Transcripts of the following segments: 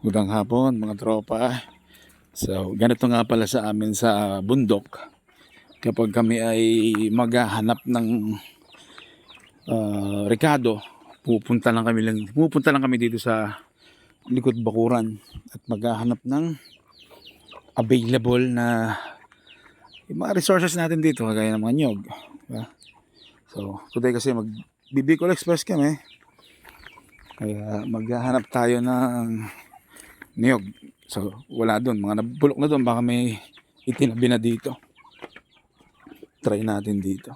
Magandang hapon mga tropa. So, ganito nga pala sa amin sa bundok. Kapag kami ay maghahanap ng rekado, pupunta lang kami dito sa likod bakuran at maghahanap ng available na yung mga resources natin dito kagaya ng mga nyog. Diba? So, today kasi Bicol Express kami. Kaya maghahanap tayo ng niyog. So, wala doon. Mga nabulok na doon. Baka may itinabi na dito. Try natin dito.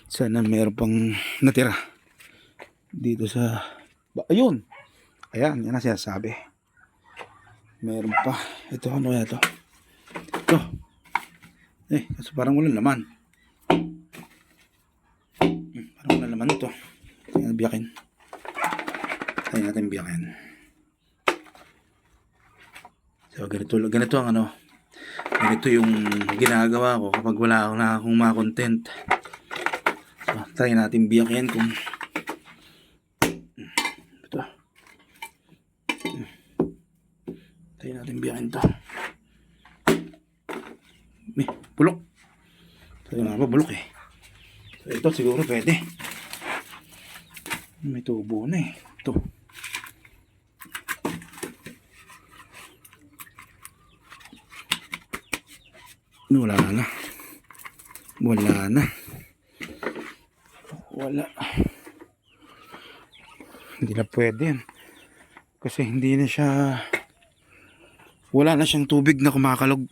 Sana meron pang natira. Dito sa... Ayun! Ayan, yan ang sinasabi. Meron pa. Ito, ano kaya ito? Ito. Kasi parang walang laman. Parang walang laman ito. Tingnan biyakin. Tayo natin biyakin. So, ganito ang ano. Ganito yung ginagawa ko kapag wala akong mga content. So, try natin biyakin kung ito. Try natin biyakin ito. Bulok. So, nga ba bulok eh. So, ito siguro pwede. May tubo na eh. Ito. Wala na. Hindi na pwede yan. Kasi hindi na siya... Wala na siyang tubig na kumakalog.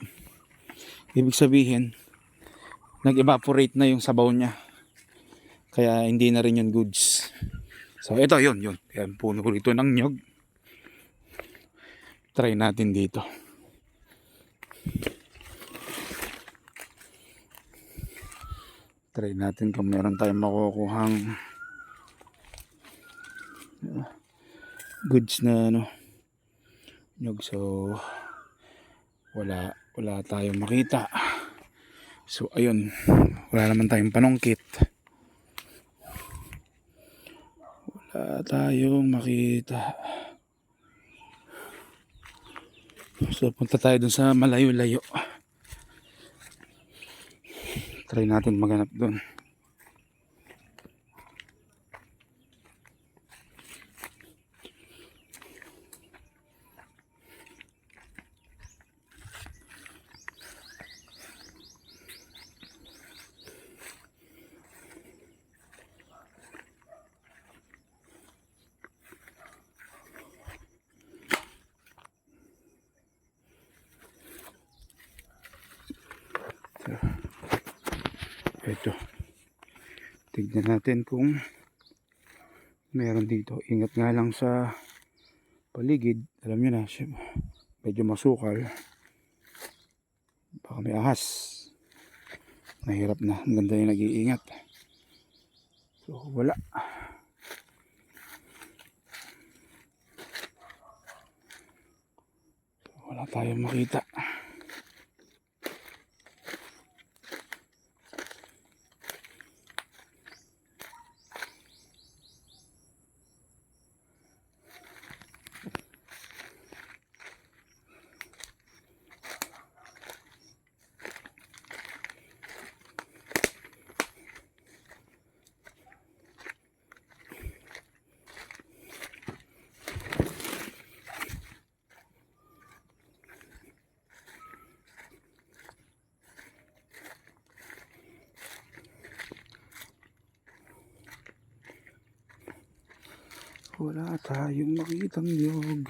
Ibig sabihin, nag-evaporate na yung sabaw niya. Kaya hindi na rin yung goods. So ito, yun. Yan, puno ko rito ng nyog. Try natin dito. Try natin kung meron tayong makukuhang goods na ano, nyog. So wala tayong makita. So ayun, wala naman tayong panungkit. Wala tayong makita. So punta tayo dun sa malayo-layo. Try natin maghanap dun. Ito. Tignan natin kung meron dito. Ingat nga lang sa paligid. Alam nyo na, medyo masukal. Baka may ahas. Mahirap na. Ang ganda yung nag-iingat. So, wala. So, wala tayong makita. Wala tayong makitang nyog.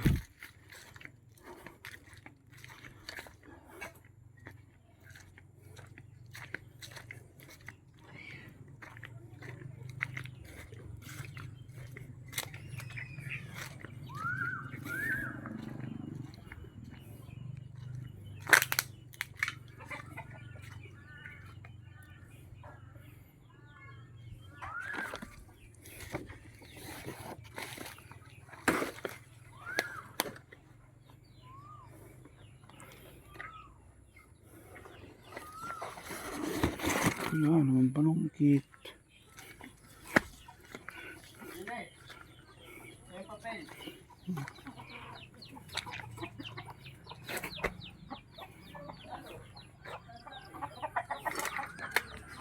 Wala naman panungkit.